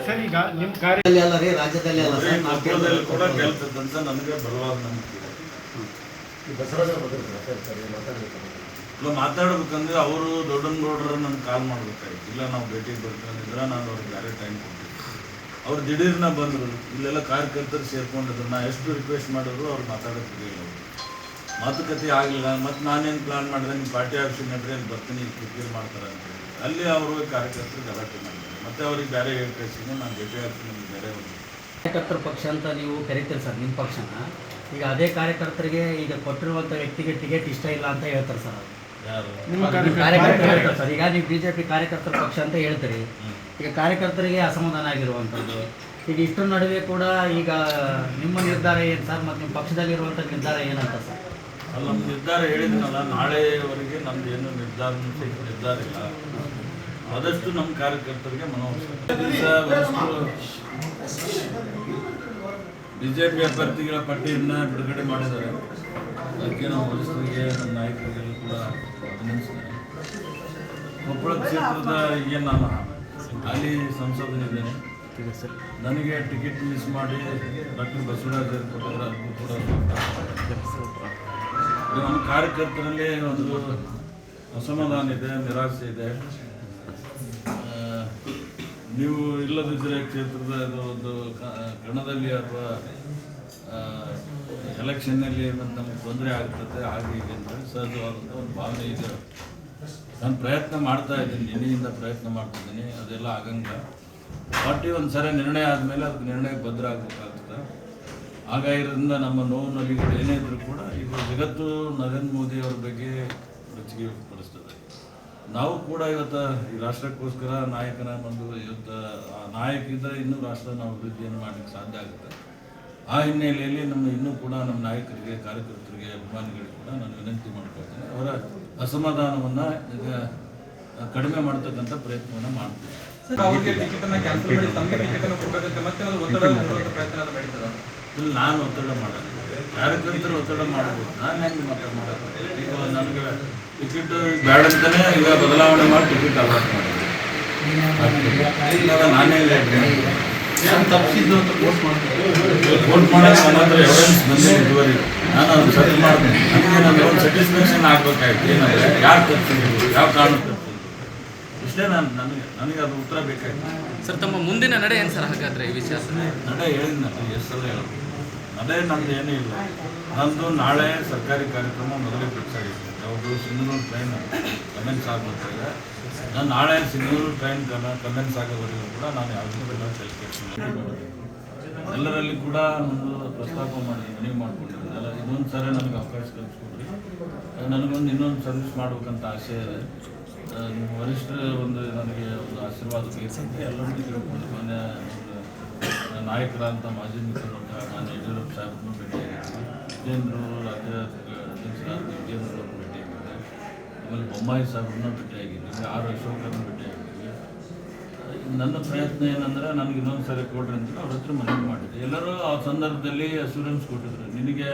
Sir ಈಗ ನಿಮ್ಮ ಕಾರ್ಯದಲ್ಲಿ ಅಲ್ಲ ರೀ ರಾಜ್ಯದಲ್ಲಿ ಅಲ್ಲ ಸರ್ ನಾಲ್ಕರಲ್ಲಿ ಕೂಡ ಗೆಲ್ತದಂತ ನನಗೆ ಬಲವಾದ ನಂಬಿಕೆ ಇಲ್ಲ ಮಾತಾಡ್ಬೇಕಂದ್ರೆ ಅವರು ದೊಡ್ಡನಗೌಡರ ನನ್ಗೆ ಕಾಲ್ ಮಾಡ್ಬೇಕಾಯ್ತು ಇಲ್ಲ ನಾವು ಭೇಟಿಗೆ ಬರ್ಕೊಂಡಿದ್ರೆ ನಾನು ಅವ್ರಿಗೆ ಬೇರೆ ಟೈಮ್ ಕೊಟ್ಟಿದ್ದೆ ಅವ್ರು ದಿಢೀರ್ನ ಬಂದರು ಇಲ್ಲೆಲ್ಲ ಕಾರ್ಯಕರ್ತರು ಸೇರ್ಕೊಂಡಿದ್ರು ನಾ ಎಷ್ಟು ರಿಕ್ವೆಸ್ಟ್ ಮಾಡಿದ್ರು ಅವ್ರು ಮಾತಾಡೋಕ್ಕಿರಲಿಲ್ಲ ಅವರು ಮಾತುಕತೆ ಆಗಲಿಲ್ಲ ಮತ್ತು ನಾನೇನು ಪ್ಲಾನ್ ಮಾಡಿದ್ರೆ ನಿಮ್ಮ ಪಾರ್ಟಿ ಆಫೀಸಿನ ನಡ್ರಿ ಅಲ್ಲಿ ಬರ್ತೀನಿ ಕಿರಿಕಿರಿ ಮಾಡ್ತಾರೆ ಅಂತೇಳಿ ಅಲ್ಲಿ ಅವರು ಕಾರ್ಯಕರ್ತರು ಗಲಾಟೆ ಮಾಡಿದ್ದಾರೆ ಮತ್ತು ಅವ್ರಿಗೆ ಬೇರೆ ಹೇಳಿ ಕಳಿಸಿದ್ರು ನಾನು ಭೇಟಿ ಆಗ್ತೀನಿ ನಿಮ್ಗೆ ಬೇರೆ ಒಂದು ಕಾರ್ಯಕರ್ತರ ಪಕ್ಷ ಅಂತ ನೀವು ಕರಿತೀರಿ ಸರ್ ನಿಮ್ಮ ಪಕ್ಷನ ಈಗ ಅದೇ ಕಾರ್ಯಕರ್ತರಿಗೆ ಈಗ ಕೊಟ್ಟಿರುವಂಥ ವ್ಯಕ್ತಿಗೆ ಟಿಕೆಟ್ ಇಷ್ಟ ಇಲ್ಲ ಅಂತ ಹೇಳ್ತಾರೆ ಸರ್ ಯಾರು ಕಾರ್ಯಕರ್ತರು ಹೇಳ್ತಾರೆ ಸರ್ ಈಗ ನೀವು BJP ಕಾರ್ಯಕರ್ತರ ಪಕ್ಷ ಅಂತ ಹೇಳ್ತೀರಿ ಈಗ ಕಾರ್ಯಕರ್ತರಿಗೆ ಅಸಮಾಧಾನ ಆಗಿರುವಂಥದ್ದು ಈಗ ಇಷ್ಟರ ನಡುವೆ ಕೂಡ ಈಗ ನಿಮ್ಮ ನಿರ್ಧಾರ ಏನು ಸರ್ ಮತ್ತು ನಿಮ್ಮ ಪಕ್ಷದಲ್ಲಿರುವಂಥ ನಿರ್ಧಾರ ಏನಂತ ಸರ್ ಅಲ್ಲಿ ನಮ್ಮ ನಿರ್ಧಾರ ಹೇಳಿದ್ನಲ್ಲ ನಾಳೆವರೆಗೆ ನಮ್ದು ಏನು ನಿರ್ಧಾರ ಇಲ್ಲ ಆದಷ್ಟು ನಮ್ಮ ಕಾರ್ಯಕರ್ತರಿಗೆ BJP ಅಭ್ಯರ್ಥಿಗಳ ಪಟ್ಟಿಯನ್ನು ಬಿಡುಗಡೆ ಮಾಡಿದ್ದಾರೆ ಅದಕ್ಕೆ ನಾವು ವರಿಷ್ಠರಿಗೆ ನಮ್ಮ ನಾಯಕರಿಗೆಲ್ಲ ಕೂಡ ಅಭಿನಂದಿಸ್ತೇನೆ ಕೊಪ್ಪಳ ಕ್ಷೇತ್ರದ ಏನು ನಾನು ಹಾಲಿ ಸಂಸದನಿದ್ದೇನೆ ನನಗೆ ಟಿಕೆಟ್ ಮಿಸ್ ಮಾಡಿ ಡಾಕ್ಟರ್ ಬಸವರಾಜ್ ಕೊಟ್ಟಿದ್ರೆ ಅದಕ್ಕೂ ಕೂಡ ನಮ್ಮ ಕಾರ್ಯಕರ್ತರಲ್ಲಿ ಒಂದು ಅಸಮಾಧಾನ ಇದೆ ನಿರಾಸೆ ಇದೆ ನೀವು ಇಲ್ಲದಿದ್ದರೆ ಕ್ಷೇತ್ರದ ಒಂದು ಕಣದಲ್ಲಿ ಅಥವಾ ಎಲೆಕ್ಷನ್ನಲ್ಲಿ ನಮಗೆ ತೊಂದರೆ ಆಗ್ತದೆ ಹಾಗೆ ಹೀಗೆ ಅಂತೇಳಿ ಸಹಜವಾದಂಥ ಒಂದು ಭಾವನೆ ಇದೆ ನಾನು ಪ್ರಯತ್ನ ಮಾಡ್ತಾ ಇದ್ದೀನಿ ನಿನ್ನೆಯಿಂದ ಪ್ರಯತ್ನ ಮಾಡ್ತಿದ್ದೀನಿ ಅದೆಲ್ಲ ಆಗಂಗ ಪಾರ್ಟಿ ಒಂದು ಸರಿ ನಿರ್ಣಯ ಆದಮೇಲೆ ಅದಕ್ಕೆ ನಿರ್ಣಯಕ್ಕೆ ಭದ್ರ ಆಗಬೇಕಾಗ್ತದೆ ಹಾಗಾಗಿರೋದ್ರಿಂದ ನಮ್ಮ ನೋವು ನಲಿಗಳು ಏನೇ ಇದ್ರೂ ಕೂಡ ಈಗ ಜಗತ್ತು ನರೇಂದ್ರ ಮೋದಿ ಅವ್ರ ಬಗ್ಗೆ ಮೆಚ್ಚುಗೆ ಪಡಿಸ್ತದೆ ನಾವು ಕೂಡ ಇವತ್ತು ಈ ರಾಷ್ಟ್ರಕ್ಕೋಸ್ಕರ ನಾಯಕನ ಒಂದು ಇವತ್ತು ಆ ನಾಯಕ ಇದ್ದರೆ ಇನ್ನೂ ರಾಷ್ಟ್ರ ನಾವು ಅಭಿವೃದ್ಧಿಯನ್ನು ಮಾಡಲಿಕ್ಕೆ ಸಾಧ್ಯ ಆಗುತ್ತೆ ಆ ಹಿನ್ನೆಲೆಯಲ್ಲಿ ಇನ್ನೂ ಕೂಡ ನಮ್ಮ ನಾಯಕರಿಗೆ ಕಾರ್ಯಕರ್ತರಿಗೆ ಅಭಿಮಾನಿಗಳಿಗೆ ಕೂಡ ನಾನು ವಿನಂತಿ ಮಾಡ್ಕೊಳ್ತೇನೆ ಅವರ ಅಸಮಾಧಾನವನ್ನು ಈಗ ಕಡಿಮೆ ಮಾಡ್ತಕ್ಕಂಥ ಪ್ರಯತ್ನವನ್ನು ಮಾಡ್ತೀನಿ ಇಲ್ಲಿ ನಾನು ಒತ್ತಡ ಮಾಡೋದು ಕಾರ್ಯಕರ್ತರು ಒತ್ತಡ ಮಾಡಬಹುದು ನಾನು ಹೆಂಗೆ ಮಾಡೋದು ಈಗ ನನಗೆ ಟಿಕೆಟ್ ಬೇಡ ಅಂತಲೇ ಈಗ ಬದಲಾವಣೆ ಮಾಡಿ ಟಿಕೆಟ್ ಅಲಾಟ್ ಮಾಡಿದೆ ನಾನೇ ವೋಟ್ ಮಾಡೋಕ್ಕೆ ನನ್ನ ಹತ್ರ ಎವಿಡೆನ್ಸ್ ಬಂದಿದೆ ಇದುವರೆಗೂ ನಾನು ಅದು ಸರ್ಚ್ ಮಾಡ್ತೀನಿ ನನಗೆ ನಾನು ಒಂದು ಸ್ಯಾಟಿಸ್ಫ್ಯಾಕ್ಷನ್ ಆಗಬೇಕಾಯ್ತು ಏನಂದರೆ ಯಾರು ತಪ್ಪಿಸಿದ್ರು ಯಾವ ಕಾರಣಕ್ಕೆ ತಪ್ಪಿಸಿದ್ರು ಇಷ್ಟೇ ನನಗೆ ಅದು ಉತ್ತರ ಬೇಕಾಯ್ತು ಸರ್ ತಮ್ಮ ಮುಂದಿನ ನಡೆ ಏನು ಸರ್ ಹಾಗಾದರೆ ಈ ವಿಷಯ ನಡೆ ಹೇಳಿದ್ನಲ್ಲ ಎಷ್ಟೆಲ್ಲ ಹೇಳೋದು ನಡೆ ನಮ್ದು ಏನೂ ಇಲ್ಲ ನಂದು ನಾಳೆ ಸರ್ಕಾರಿ ಕಾರ್ಯಕ್ರಮ ಮೊದಲೇ ಫಿಕ್ಸ್ ಆಗಿತ್ತು ಯಾವುದು ಸಿಂಧನೂರು ಟ್ರೈನ್ ಕಮೆನ್ಸ್ ಆಗೋದಾಗ ನಾನು ನಾಳೆ ಸಿಂಧನೂರು ಟ್ರೈನ್ ಕಮೆನ್ಸ್ ಆಗೋವರೆಗೂ ಕೂಡ ನಾನು ಯಾವುದೂ ಎಲ್ಲರಲ್ಲಿ ಕೂಡ ಒಂದು ಪ್ರಸ್ತಾಪ ಮಾಡಿ ಮನವಿ ಮಾಡ್ಕೊಂಡಿದ್ದೀನಿ ಅಲ್ಲ ಇನ್ನೊಂದು ಸರಿ ನನಗೆ ಅವಕಾಶ ಕಲ್ಪಿಸ್ಕೊಡ್ರಿ ನನಗೊಂದು ಇನ್ನೊಂದು ಸರ್ವಿಸ್ ಮಾಡ್ಬೇಕಂತ ಆಸೆ ಇದೆ ನಿಮ್ಮ ವರಿಷ್ಠರ ಒಂದು ನನಗೆ ಒಂದು ಆಶೀರ್ವಾದ ಬೇಕಂತೆ ಎಲ್ಲರಿಗೂ ತಿಳ್ಕೊಂಡು ಮನೆ ನಾಯಕರಂತ ಮಾಜಿ ಮುಖ್ಯಮಂತ್ರಿ ನಾನು ಯಡಿಯೂರಪ್ಪ ಸಾಹೇಬ್ರನ್ನು ಭೇಟಿಯಾಗಿದ್ದೀನಿ ವಿಜೇಂದ್ರ ರಾಜ್ಯ ಅಧ್ಯಕ್ಷರಾದ ವಿಜೇಂದ್ರ ಅವ್ರನ್ನ ಭೇಟಿಯಾಗಿದ್ದೆ ಆಮೇಲೆ ಬೊಮ್ಮಾಯಿ ಸಾಹೇಬ್ರನ್ನ ಭೇಟಿಯಾಗಿದ್ದೀವಿ ಅಶೋಕರನ್ನು ಭೇಟಿಯಾಗಿದ್ದೀವಿ ನನ್ನ ಪ್ರಯತ್ನ ಏನಂದರೆ ನನಗೆ ಇನ್ನೊಂದು ಸರಿ ಕೊಡ್ರಿ ಅಂತ ಅವ್ರ ಹತ್ರ ಮನವಿ ಮಾಡಿದ್ದೆ ಎಲ್ಲರೂ ಆ ಸಂದರ್ಭದಲ್ಲಿ ಅಶ್ಯೂರೆನ್ಸ್ ಕೊಟ್ಟಿದ್ರು ನಿನಗೆ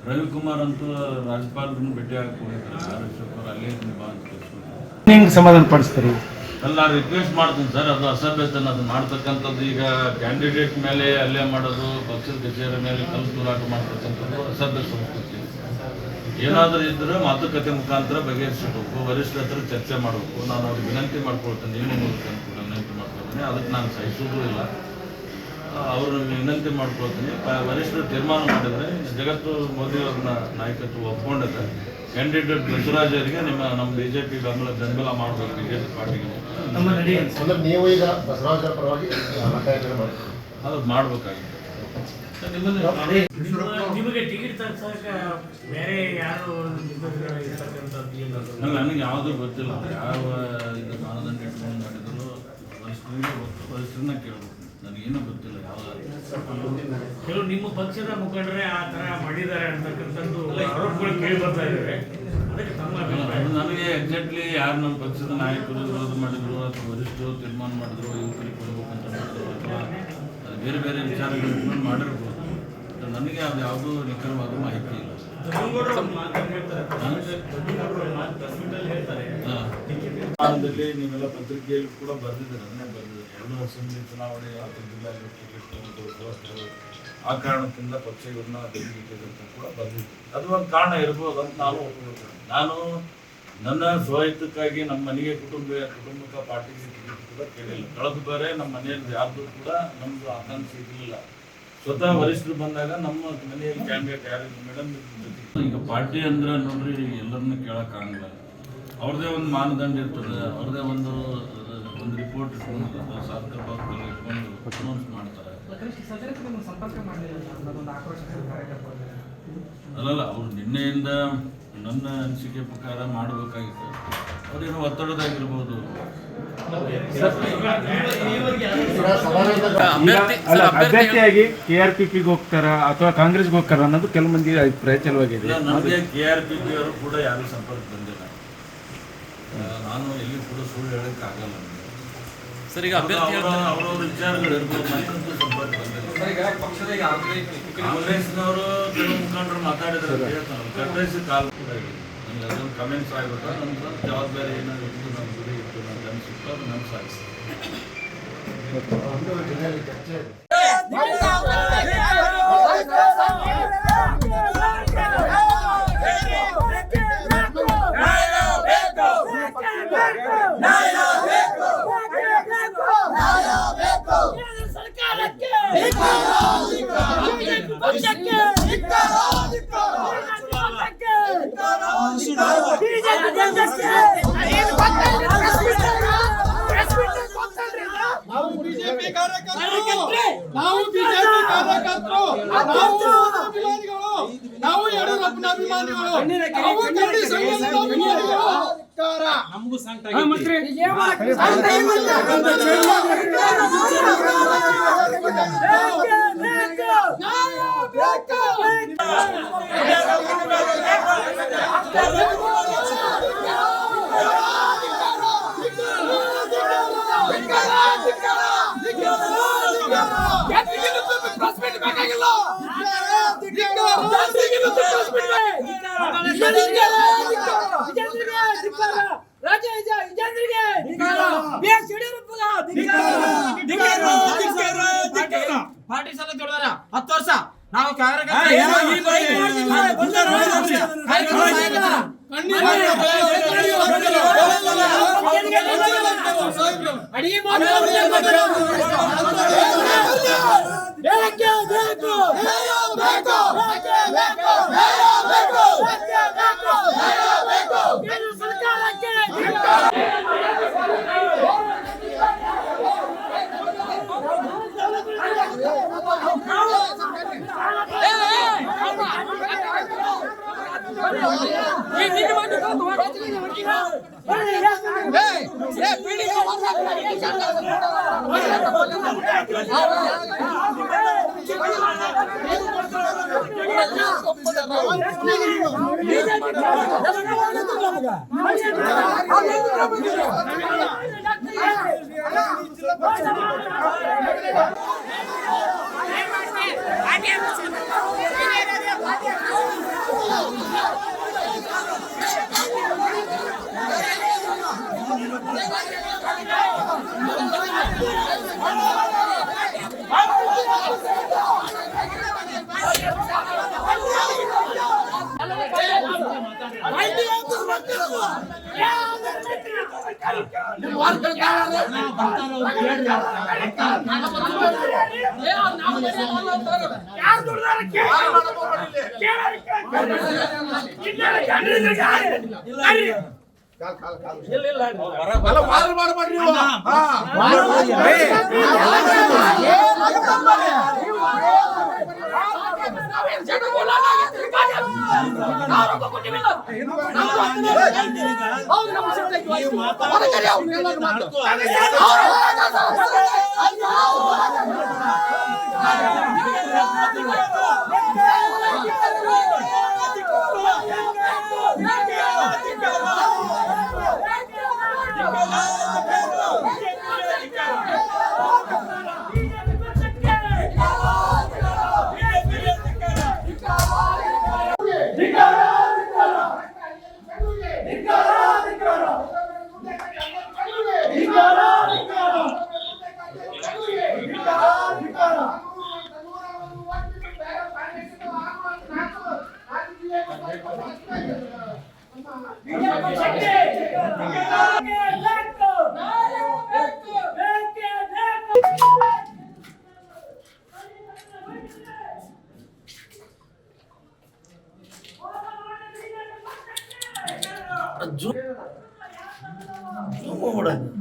ರವಿಕುಮಾರ್ ಅಂತೂ ರಾಜ್ಯಪಾಲರನ್ನು ಭೇಟಿಯಾಗಿ ಹೋಗಿದ್ರು ಅಶೋಕರು ಅಲ್ಲೇ ಬಾ ಅಂತ ಹೆಂಗೆ ಸಮಾಧಾನ ಪಡಿಸ್ತಾರೆ ಅಲ್ಲ ನಾನು ರಿಕ್ವೆಸ್ಟ್ ಮಾಡ್ತೀನಿ ಸರ್ ಅದು ಅಸಭ್ಯತನ ಅದು ಮಾಡ್ತಕ್ಕಂಥದ್ದು ಈಗ ಕ್ಯಾಂಡಿಡೇಟ್ ಮೇಲೆ ಅಲ್ಲೇ ಮಾಡೋದು ಪಕ್ಷದ ಕಚೇರಿ ಮೇಲೆ ಕಲ್ಲು ತೂರಾಟ ಮಾಡ್ತಕ್ಕಂಥದ್ದು ಅಸಭ್ಯ ಸಂಸ್ಕೃತಿ ಏನಾದರೂ ಇದ್ದರೆ ಮಾತುಕತೆ ಮುಖಾಂತರ ಬಗೆಹರಿಸಬೇಕು ವರಿಷ್ಠರ ಹತ್ರ ಚರ್ಚೆ ಮಾಡಬೇಕು ನಾನು ಅವ್ರಿಗೆ ವಿನಂತಿ ಮಾಡ್ಕೊಳ್ತೇನೆ ನಿಮ್ಮ ಮೂಲಕ ಕೂಡ ವಿನಂತಿ ಮಾಡ್ಕೊಳ್ತೀನಿ ಅದಕ್ಕೆ ನಾನು ಸಹಿಸೋದು ಇಲ್ಲ ಅವರು ವಿನಂತಿ ಮಾಡ್ಕೊಳ್ತೀನಿ ವರಿಷ್ಠರು ತೀರ್ಮಾನ ಮಾಡಿದರೆ ಜಗತ್ತು ಮೋದಿ ಅವ್ರನ್ನ ನಾಯಕತ್ವ ಒಪ್ಕೊಂಡಿದೆ ಕ್ಯಾಂಡಿಡೇಟ್ ಬಸವರಾಜ್ ಅವರಿಗೆ ನಮ್ಮ BJP ಬೆಂಬಲ ಮಾಡಬೇಕು BJP ಪಾರ್ಟಿಗೆ ನೀವು ಈಗ ಬಸವರಾಜ ಪರವಾಗಿ ಅದು ಮಾಡಬೇಕಾಗಿದೆ ನಿಮಗೆ ಟಿಕೆಟ್ ತಗ್ಸಕ್ಕೆ ಬೇರೆ ಯಾರು ಇರ್ತಕ್ಕಂಥದ್ದು ಏನಾದ್ರು ನನಗೆ ಯಾವುದೂ ಗೊತ್ತಿಲ್ಲ, ಯಾವ ಇದು ಮಾನದಂಡ ಇಟ್ಕೊಂಡು ಮಾಡಿದ್ರು ವರಿಷ್ಠರಿಗೆ ಗೊತ್ತು, ವರಿಷ್ಠರನ್ನ ಕೇಳಬೇಕು. ನನಗೇನು ಗೊತ್ತಿಲ್ಲ ಯಾವ ಕೆಲವು ನಿಮ್ಮ ಪಕ್ಷದ ಮುಖಂಡರೇ ಆ ತರ ಮಾಡಿದ್ದಾರೆ ಅಂತಕ್ಕಂಥದ್ದು ಆರೋಪಗಳು ಕೇಳಿ ಬರ್ತಾ ಇದ್ದಾರೆ. ಅದಕ್ಕೆ ತಮ್ಮ ಅಭಿಪ್ರಾಯ. ನನಗೆ ಎಕ್ಸಾಕ್ಟ್ಲಿ ಯಾರು ನಮ್ಮ ಪಕ್ಷದ ನಾಯಕರು ವಿರೋಧ ಮಾಡಿದ್ರು ಅಥವಾ ವರಿಷ್ಠರು ತೀರ್ಮಾನ ಮಾಡಿದ್ರು ಯುವಕರಿಗೆ ಕೊಡಬೇಕು ಅಂತ ಮಾಡಿದ್ರು ಅಥವಾ ಅದು ಬೇರೆ ಬೇರೆ ವಿಚಾರಗಳು ಇಟ್ಕೊಂಡು ಮಾಡಿರ್ಬೋದು. ನನಗೆ ಅದು ಯಾವುದೂ ನಿಖರವಾದ ಮಾಹಿತಿ ಇಲ್ಲ. ಕಾಲದಲ್ಲಿ ನೀವೆಲ್ಲ ಪತ್ರಿಕೆಯಲ್ಲಿ ಕೂಡ ಬರೆದಿದ್ದಾರೆ, ಅದನ್ನೇ ಬರೆದಿದ್ದಾರೆ. 2 ಅಸೆಂಬ್ಲಿ ಚುನಾವಣೆ ಜಿಲ್ಲಾ ಆ ಕಾರಣದಿಂದ ಪಕ್ಷ ಇವನ್ನ ತೆಗೆದುಕೊಳ್ಳಿ ಅಂತ ಕೂಡ ಬರೆದಿದೆ. ಅದು ಒಂದು ಕಾರಣ ಇರ್ಬೋದು ಅಂತ ನಾನು ನನ್ನ ಸ್ವಹಿತಕ್ಕಾಗಿ ನಮ್ಮ ಮನೆಗೆ ಕುಟುಂಬಕ್ಕೆ ಪಾರ್ಟಿಗೆ ಕೂಡ ಕೇಳಿಲ್ಲ. ಕಳೆದ ಬಾರಿ ನಮ್ಮ ಮನೆಯಲ್ಲಿ ಯಾರ್ದು ಕೂಡ ನಮ್ದು ಆಕಾಂಕ್ಷೆ ಇರಲಿಲ್ಲ. ಸ್ವತಃ ವರಿಷ್ಠರು ಬಂದಾಗ ನಮ್ಮ ಮನೆಯಲ್ಲಿ ಕ್ಯಾಂಡಿಡೇಟ್ ಯಾರಿದ್ರು ಮೇಡಮ್ ಜೊತೆ. ಈಗ ಪಾರ್ಟಿ ಅಂದ್ರೆ ನೋಡ್ರಿ ಎಲ್ಲರನ್ನೂ ಕೇಳೋಕ್ಕಾಗಲ್ಲ. ಅವ್ರದ್ದೇ ಒಂದು ಮಾನದಂಡ ಇರ್ತದೆ, ಅವ್ರದ್ದೇ ಒಂದು ರಿಪೋರ್ಟ್ ಇಟ್ಕೊಂಡು ಸರ್ಕಾರ ಭಾಗದಲ್ಲಿ ಇಟ್ಕೊಂಡು ಅನೌನ್ಸ್ ಮಾಡ್ತಾರೆ. ಅಲ್ಲಲ್ಲ, ಅವ್ರು ನಿನ್ನೆಯಿಂದ ನನ್ನ ಅನಿಸಿಕೆ ಪ್ರಕಾರ ಮಾಡಬೇಕಾಗಿತ್ತು. ಅವ್ರೇನೋ ಒತ್ತಡದಾಗಿರ್ಬೋದು. ಅಭ್ಯರ್ಥಿಯಾಗಿ KRPPಗೆ ಹೋಗ್ತಾರ ಅಥವಾ ಕಾಂಗ್ರೆಸ್ಗೆ ಹೋಗ್ತಾರ ಅನ್ನೋದು ಕೆಲವು ಮಂದಿ ಅಭಿಪ್ರಾಯ ಚಲುವಾಗಿದೆ. ನನಗೆ KRPP ಅವರು ಕೂಡ ಯಾರು ಸಂಪರ್ಕ ಬಂದಿಲ್ಲ. ನಾನು ಎಲ್ಲಿ ಕೂಡ ಸುಳ್ಳು ಹೇಳೋಕ್ಕಾಗಲ್ಲ. ಸರ್, ಈಗ ಅಭ್ಯರ್ಥಿ ಅವ್ರವ್ರ ವಿಚಾರಗಳು ಇರ್ಬೋದು, ನನಗಂತೂ ಸಂಪರ್ಕ ಬಂದಿಲ್ಲ. ಕಾಂಗ್ರೆಸ್ನವರು ಕೆಲವು ಮುಖಂಡರು ಮಾತಾಡಿದ್ರೆ ಕಾಂಗ್ರೆಸ್ ಕಾಲ್ ಕೂಡ ಇದೆ. ನನಗೆ ಅದೊಂದು ಕಮೆಂಟ್ಸ್ ಆಗ್ಬಿಟ್ರೆ ನಮ್ದು ಜವಾಬ್ದಾರಿ ಏನಾಗಿತ್ತು, ನಮ್ಮ ಗುರಿ ಇತ್ತು, ನನ್ನ ಅನಿಸಿತ್ತು, ಅದು ನನ್ನ ಸಾಧಿಸ್ತೀನಿ. ನಾವು ಬಿಜೆಪಿ ಕಾರ್ಯಕರ್ತರು, ನಾವು ಯಡಿಯೂರಪ್ಪನ ಅಭಿಮಾನಿಗಳು, ನಾವು ಕನ್ನಡಿ ಸಂಘದ ಅಭಿಮಾನಿಗಳು. ನಮಗೂ ಪಾರ್ಟಿ ಸಲ ತೊಳೆದಾರ 10 ವರ್ಷ ನಾವು ರೊಕ್ಕ ಕೊಟ್ಟಿವಿಲ್ಲ. ನಮ್ದು ಹಕ್ಕನೇ ಇದೆ. ಹೌದು, ನಮ್ಮ ಸಿಟ್ಟು ಐತಿ. ಹೊರಗಡೆ ಅವ್ರು ಎಲ್ಲರೂ ಮಾತು.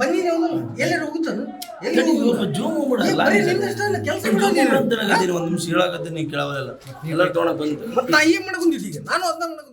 ಬನ್ನಿ ನೀವು ಎಲ್ಲರೂ ಹೋಗುತ್ತಾನು ಒಂದು ನಿಮಿಷ ಹೇಳಾಕತ್ತೀನಿ, ನೀವು ಕೇಳೋದಿಲ್ಲ. ಎಲ್ಲರೂ ತೊಗೊಂಡು ಬಂದು ಮತ್ತೆ ನಾ ಏನ್ ಮಾಡಕ್ ಕುಂದಿದ್ದೀಗ ನಾನು ಅದನ್ನ ಮಾಡಕ್